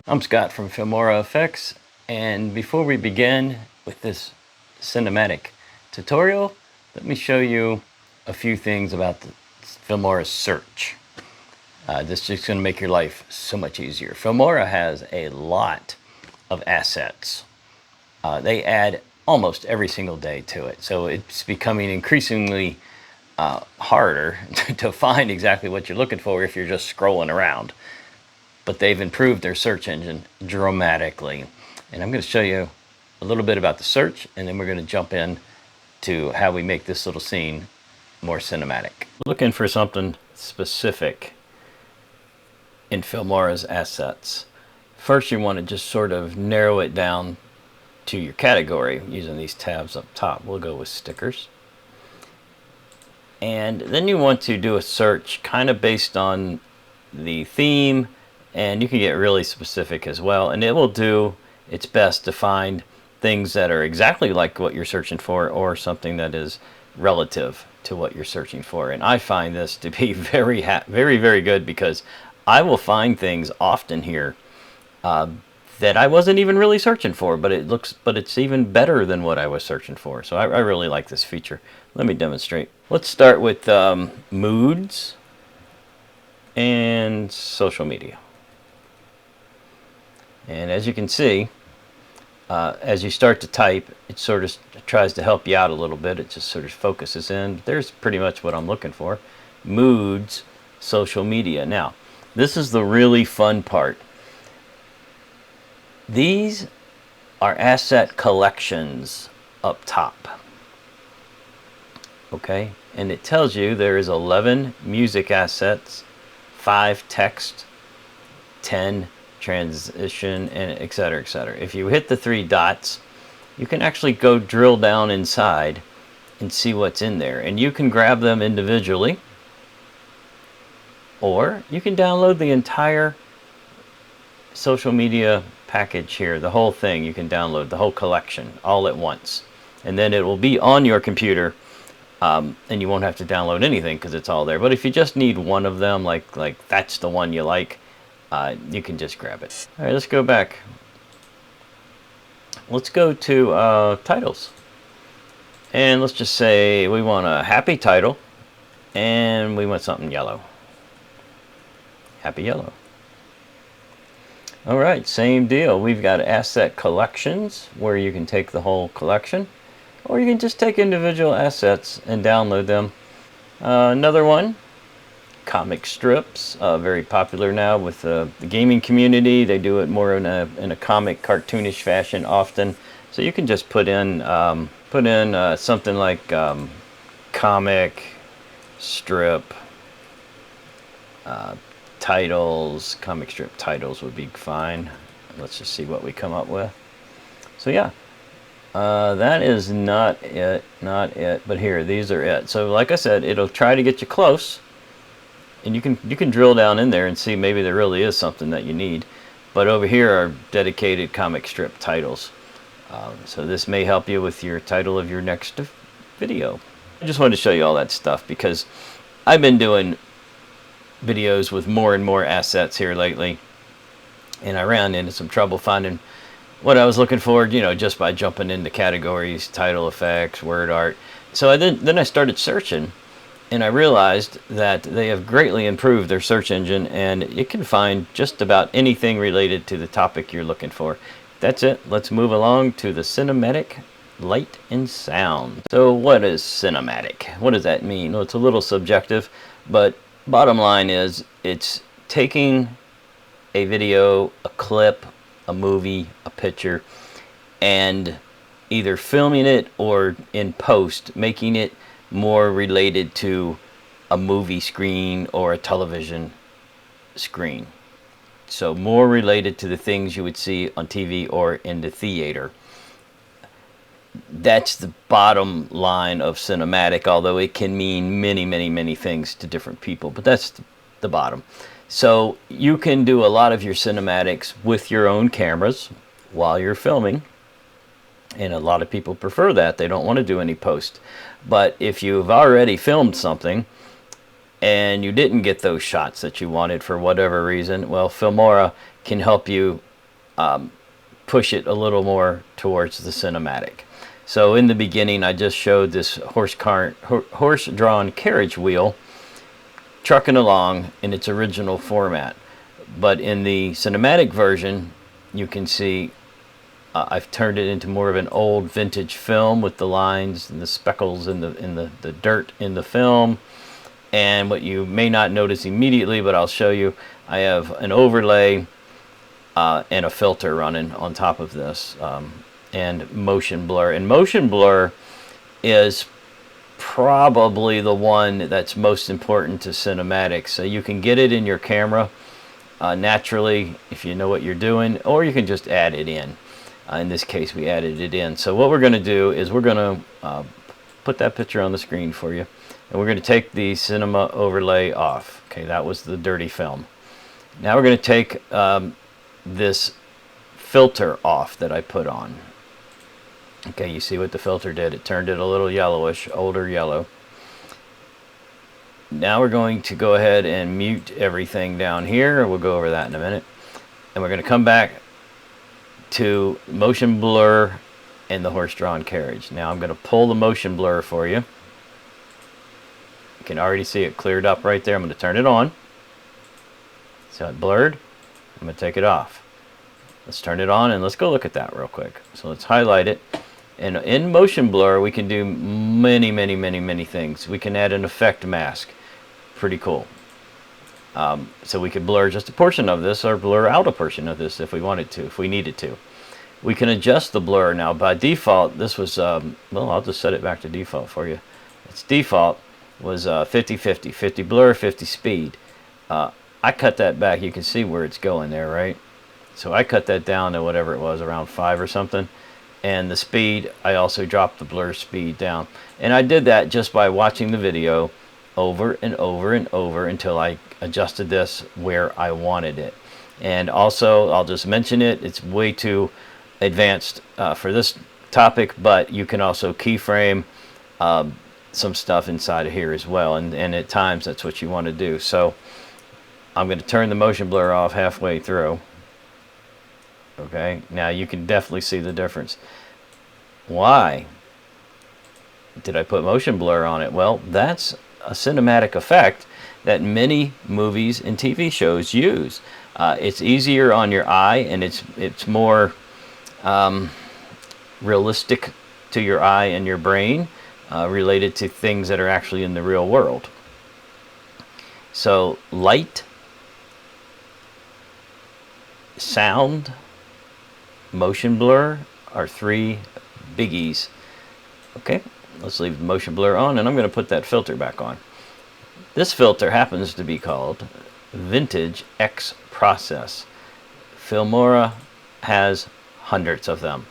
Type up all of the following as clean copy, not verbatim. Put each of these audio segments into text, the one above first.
I'm Scott from Filmora Effects, and before we begin with this cinematic tutorial, let me show you a few things about the Filmora search. This is just going to make your life so much easier. Filmora has a lot of assets. They add almost every single day to it, so it's becoming increasingly harder to find exactly what you're looking for if you're just scrolling around. But they've improved their search engine dramatically. And I'm going to show you a little bit about the search, and then we're going to jump in to how we make this little scene more cinematic. Looking for something specific in Filmora's assets. First, you want to just sort of narrow it down to your category using these tabs up top. We'll go with stickers. And then you want to do a search kind of based on the theme, and you can get really specific as well, and it will do its best to find things that are exactly like what you're searching for or something that is relative to what you're searching for. And I find this to be very good, because I will find things often here that I wasn't even really searching for, but it's even better than what I was searching for. So I really like this feature. Let me demonstrate. Let's start with moods and social media. And as you can see, as you start to type, it sort of tries to help you out a little bit. It just sort of focuses in. There's pretty much what I'm looking for. Moods, social media. Now, this is the really fun part. These are asset collections up top. Okay? And it tells you there is 11 music assets, 5 text, 10 transition, and etc., etc. If you hit the 3 dots, you can actually go drill down inside and see what's in there. And you can grab them individually, or you can download the entire social media package here, the whole thing. You can download the whole collection all at once, and then it will be on your computer, and you won't have to download anything because it's all there. But if you just need one of them, like that's the one you like, you can just grab it. All right, let's go back. Let's go to titles, and let's just say we want a happy title, and we want something yellow. Happy yellow. All right, same deal. We've got asset collections where you can take the whole collection, or you can just take individual assets and download them. Another one, comic strips, very popular now with the gaming community. They do it more in a comic, cartoonish fashion often. So you can just put in something like comic strip titles. Comic strip titles would be fine. Let's just see what we come up with. So yeah, that is not it, but here, these are it. So like I said, it'll try to get you close, and you can drill down in there and see maybe there really is something that you need. But over here are dedicated comic strip titles. So this may help you with your title of your next video. I just wanted to show you all that stuff because I've been doing videos with more and more assets here lately, and I ran into some trouble finding what I was looking for, just by jumping into categories, title effects, word art. So then I started searching, and I realized that they have greatly improved their search engine, and it can find just about anything related to the topic you're looking for. That's it. Let's move along to the cinematic light and sound. So what is cinematic? What does that mean? Well, it's a little subjective, but bottom line is it's taking a video, a clip, a movie, a picture, and either filming it or in post making it more related to a movie screen or a television screen. So more related to the things you would see on TV or in the theater. That's the bottom line of cinematic, although it can mean many things to different people, but that's the bottom. So you can do a lot of your cinematics with your own cameras while you're filming, and a lot of people prefer that. They don't want to do any post. But if you've already filmed something and you didn't get those shots that you wanted for whatever reason, well, Filmora can help you push it a little more towards the cinematic. So in the beginning, I just showed this horse-drawn carriage wheel trucking along in its original format. But in the cinematic version, you can see I've turned it into more of an old vintage film with the lines and the speckles and the dirt in the film. And what you may not notice immediately, but I'll show you, I have an overlay and a filter running on top of this, and motion blur. And motion blur is probably the one that's most important to cinematics. So you can get it in your camera naturally if you know what you're doing, or you can just add it in. In this case, we added it in. So what we're going to do is we're going to put that picture on the screen for you, and we're going to take the cinema overlay off. Okay, that was the dirty film. Now we're going to take this filter off that I put on. Okay, you see what the filter did? It turned it a little yellowish, older yellow. Now we're going to go ahead and mute everything down here. We'll go over that in a minute. And we're going to come back to motion blur and the horse-drawn carriage. Now I'm going to pull the motion blur for you. You can already see it cleared up right there. I'm going to turn it on. So it blurred. I'm going to take it off. Let's turn it on and let's go look at that real quick. So let's highlight it. And in motion blur, we can do many things. We can add an effect mask. Pretty cool. So we could blur just a portion of this or blur out a portion of this if we wanted to, if we needed to. We can adjust the blur. Now by default, this was, well, I'll just set it back to default for you. Its default was 50-50, 50 blur, 50 speed. I cut that back. You can see where it's going there, right? So I cut that down to whatever it was, around 5 or something. And the speed, I also dropped the blur speed down. And I did that just by watching the video over and over and over until I adjusted this where I wanted it. And also, I'll just mention it, it's way too advanced for this topic, but you can also keyframe some stuff inside of here as well. And at times, that's what you want to do. So I'm going to turn the motion blur off halfway through. Okay, now you can definitely see the difference. Why did I put motion blur on it? Well, that's a cinematic effect that many movies and TV shows use. It's easier on your eye, and it's more realistic to your eye and your brain, related to things that are actually in the real world. So light, sound, motion blur are 3 biggies. Okay, let's leave the motion blur on, and I'm going to put that filter back on. This filter happens to be called Vintage X Process. Filmora has hundreds of them.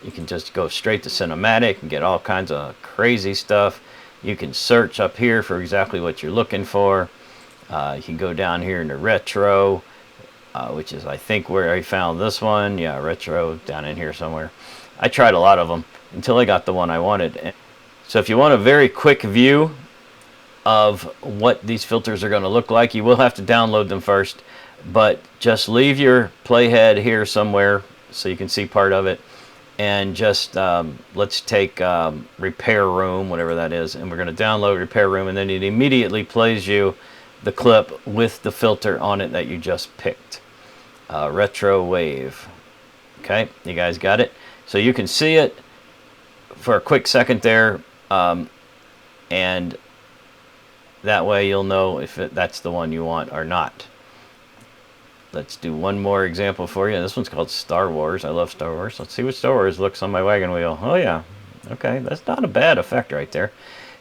You can just go straight to cinematic and get all kinds of crazy stuff. You can search up here for exactly what you're looking for. You can go down here into retro, which is, I think, where I found this one. Yeah, retro down in here somewhere. I tried a lot of them until I got the one I wanted. So if you want a very quick view of what these filters are going to look like, you will have to download them first. But just leave your playhead here somewhere so you can see part of it. And just let's take Repair Room, whatever that is, and we're going to download Repair Room, and then it immediately plays you the clip with the filter on it that you just picked. Retro Wave. Okay, you guys got it? So you can see it for a quick second there, and that way you'll know if that's the one you want or not. Let's do one more example for you. This one's called Star Wars. I love Star Wars. Let's see what Star Wars looks on my wagon wheel. Oh yeah, okay, that's not a bad effect right there.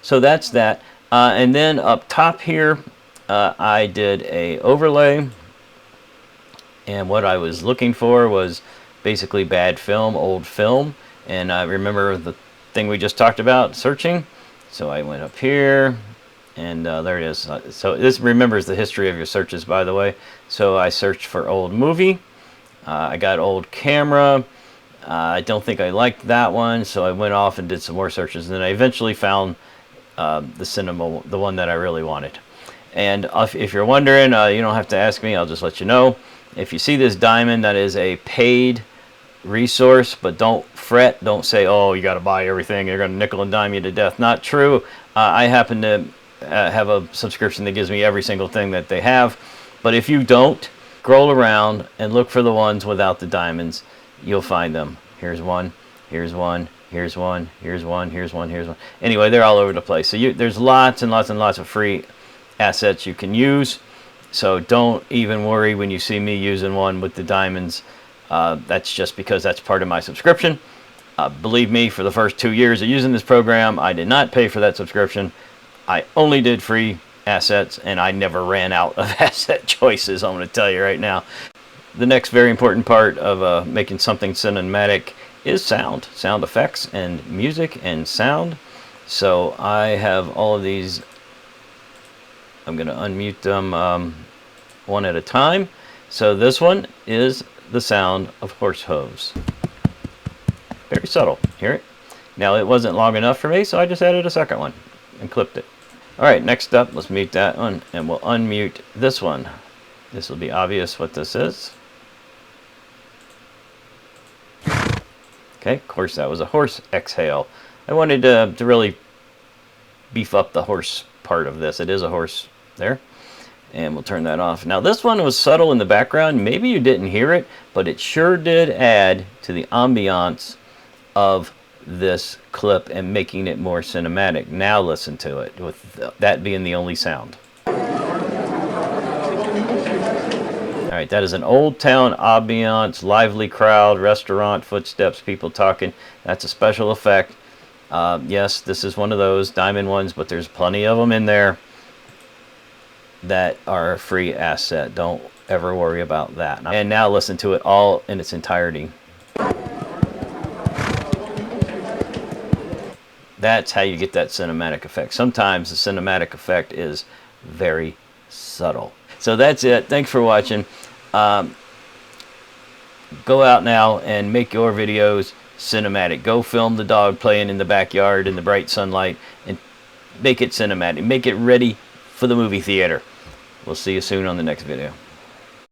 So that's that. And then up top here, I did a overlay, and what I was looking for was basically bad film, old film, and I remember the thing we just talked about, searching. So I went up here, and there it is. So this remembers the history of your searches, by the way. So I searched for old movie. I got old camera. I don't think I liked that one, so I went off and did some more searches, and then I eventually found the cinema, the one that I really wanted. And if you're wondering, you don't have to ask me, I'll just let you know. If you see this diamond, that is a paid resource, but don't fret. Don't say, oh, you got to buy everything. They're going to nickel and dime you to death. Not true. I happen to have a subscription that gives me every single thing that they have. But if you don't, scroll around and look for the ones without the diamonds. You'll find them. Here's one. Here's one. Here's one. Here's one. Here's one. Here's one. Anyway, they're all over the place. So there's lots and lots and lots of free assets you can use. So don't even worry when you see me using one with the diamonds. That's just because that's part of my subscription. Believe me, for the first 2 years of using this program, I did not pay for that subscription. I only did free assets, and I never ran out of asset choices. I'm going to tell you right now. The next very important part of making something cinematic is sound effects and music and sound. So I have all of these. I'm going to unmute them one at a time. So this one is the sound of horse hooves. Very subtle. Hear it? Now it wasn't long enough for me, so I just added a second one and clipped it. Alright, next up, let's mute that one, and we'll unmute this one. This will be obvious what this is. Okay, of course that was a horse exhale. I wanted to really beef up the horse part of this. It is a horse there. And we'll turn that off. Now this one was subtle in the background. Maybe you didn't hear it, but it sure did add to the ambiance of this clip and making it more cinematic. Now listen to it, with that being the only sound. Alright, that is an old town ambiance, lively crowd, restaurant, footsteps, people talking. That's a special effect. Yes, this is one of those diamond ones, but there's plenty of them in there that are a free asset. Don't ever worry about that. And now listen to it all in its entirety. That's how you get that cinematic effect. Sometimes the cinematic effect is very subtle. So that's it. Thanks for watching. Go out now and make your videos cinematic. Go film the dog playing in the backyard in the bright sunlight and make it cinematic. Make it ready for the movie theater. We'll see you soon on the next video.